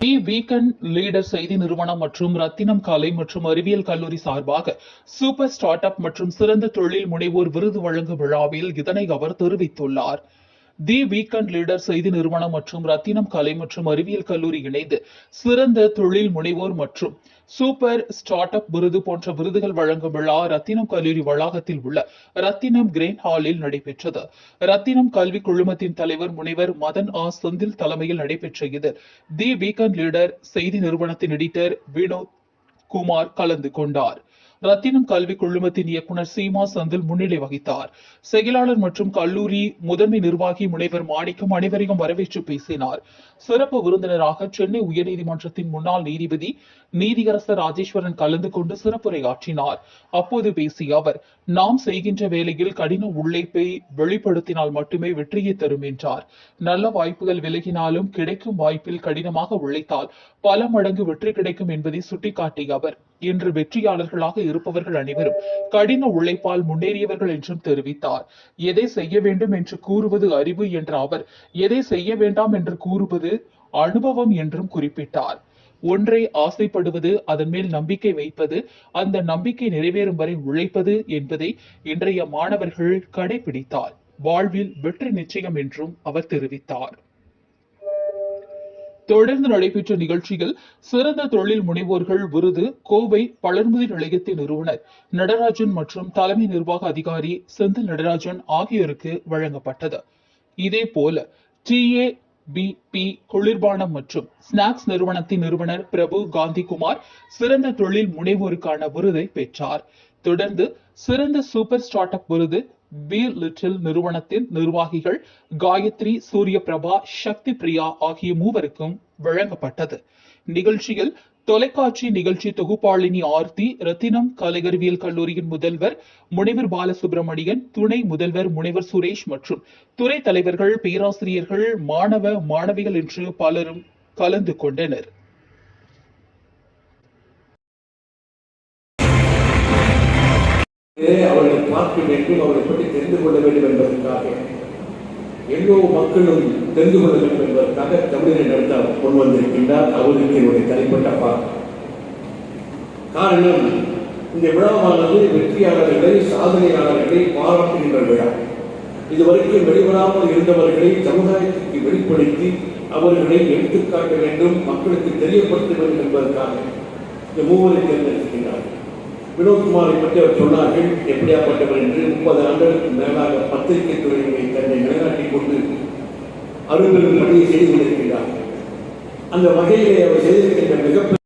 தி weekend leader செய்தி நிறுவனம் மற்றும் ரத்தினம் கலை மற்றும் அறிவியல் கல்லூரி சார்பாக சூப்பர் ஸ்டார்ட் அப் மற்றும் சிறந்த தொழில் முனைவோர் விருது வழங்கும் விழாவில் இதனை அவர் தெரிவித்துள்ளார். தி வீக்கெண்ட் லீடர் செய்தி நிறுவனம் மற்றும் ரத்தினம் கலை மற்றும் அறிவியல் கல்லூரி இணைந்து சிறந்த தொழில் முனைவோர் மற்றும் சூப்பர் ஸ்டார்ட் அப் விருது போன்ற விருதுகள் வழங்கும் விழா ரத்தினம் கல்லூரி வளாகத்தில் உள்ள ரத்தினம் கிரேன் ஹாலில் நடைபெற்றது. ரத்தினம் கல்வி குழுமத்தின் தலைவர் முனைவர் மதன் செந்தில் தலைமையில் நடைபெற்ற இதில் தி வீக்கெண்ட் லீடர் செய்தி நிறுவனத்தின் எடிட்டர் வினோத் குமார் கலந்து கொண்டார். ரத்தினம் கல்வி குழுமத்தின் இயக்குனர் சீமா செந்தில் முன்னிலை வகித்தார். செயலாளர் மற்றும் கல்லூரி முதன்மை நிர்வாகி முனைவர் மாணிக்கம் அனைவரையும் வரவேற்று பேசினார். சிறப்பு விருந்தினராக சென்னை உயர்நீதிமன்றத்தின் முன்னாள் நீதிபதி நீதியரசர் ராஜேஸ்வரன் கலந்து கொண்டு சிறப்புரையாற்றினார். அப்போது பேசிய அவர், நாம் செய்கின்ற வேலையில் கடின உழைப்பை வெளிப்படுத்தினால் மட்டுமே வெற்றியை தரும் என்றார். நல்ல வாய்ப்புகள் விலகினாலும் கிடைக்கும் வாய்ப்பில் கடினமாக உழைத்தால் பல மடங்கு வெற்றி கிடைக்கும் என்பதை சுட்டிக்காட்டிய அவர், இன்று வெற்றியாளர்களாக இருப்பவர்கள் அனைவரும் கடின உழைப்பால் முன்னேறியவர்கள் என்றும் தெரிவித்தார். எதை செய்ய வேண்டும் என்று கூறுவது அறிவு என்ற அவர், எதை செய்ய வேண்டாம் என்று கூறுவது அனுபவம் என்றும் குறிப்பிட்டார். ஒன்றை ஆசைப்படுவது, அதன் மேல் நம்பிக்கை வைப்பது, அந்த நம்பிக்கை நிறைவேறும் வரை உழைப்பது என்பதை இன்றைய மாணவர்கள் கடைபிடித்தார். வாழ்வில் வெற்றி நிச்சயம் என்றும் அவர் தெரிவித்தார். தொடர்ந்து நடைபெற்ற நிகழ்ச்சியில் சிறந்த தொழில் முனைவோர்கள் விருது கோவை பழர்முதி நிலையத்தின் நிறுவனர் நடராஜன் மற்றும் தலைமை நிர்வாக அதிகாரி செந்தில் நடராஜன் ஆகியோருக்கு வழங்கப்பட்டது. இதேபோல TABP குளிர்பானம் மற்றும் ஸ்நாக்ஸ் நிறுவனத்தின் நிறுவனர் பிரபு காந்திகுமார் சிறந்த தொழில் முனைவோருக்கான விருதை பெற்றார். தொடர்ந்து சிறந்த சூப்பர் ஸ்டார்ட் அப் விருது பி லிட்டில் நிறுவனத்தின் நிர்வாகிகள் காயத்ரி, சூரியபிரபா, சக்தி பிரியா ஆகிய மூவருக்கும் வழங்கப்பட்டது. நிகழ்ச்சியில் தொலைக்காட்சி நிகழ்ச்சி தொகுப்பாளினி ஆர்த்தி, ரத்தினம் கலையறிவியல் கல்லூரியின் முதல்வர் முனைவர் பாலசுப்ரமணியன், துணை முதல்வர் முனைவர் சுரேஷ் மற்றும் துறை தலைவர்கள், பேராசிரியர்கள், மாணவ மாணவிகள் என்று பலரும் கலந்து கொண்டனர். அவர்களை பார்க்க வேண்டும், அவர்களை பற்றி தெரிந்து கொள்ள வேண்டும் என்பதற்காக, எல்லோ மக்களும் தெரிந்து கொள்ள வேண்டும் என்பதற்காக தமிழரை நடத்த கொண்டு வந்திருக்கின்றார். அவருக்கு என்னுடைய தனிப்பட்ட காரணம், இந்த விழாவானது வெற்றியாளர்களை, சாதனையாளர்களை பாராட்டுகின்ற விழா. இதுவரைக்கும் வெளிவராமல் இருந்தவர்களை சமுதாயத்திற்கு வெளிப்படுத்தி அவர்களை எடுத்துக்காட்ட வேண்டும், மக்களுக்கு தெரியப்படுத்த வேண்டும் என்பதற்காக இந்த மூவரை தேர்ந்தெடுக்கின்றார்கள். வினோத்குமாரை பற்றி அவர் சொன்னார்கள், எப்படியாப்பட்டவர் என்று. 30 ஆண்டுகளுக்கு மேலாக பத்திரிகை துறையை தன்னை நிலைநாட்டிக் கொண்டு அரும்பெரும் பணியை செய்து கொண்டிருக்கிறார். அந்த வகையிலே அவர் செய்திருக்கின்ற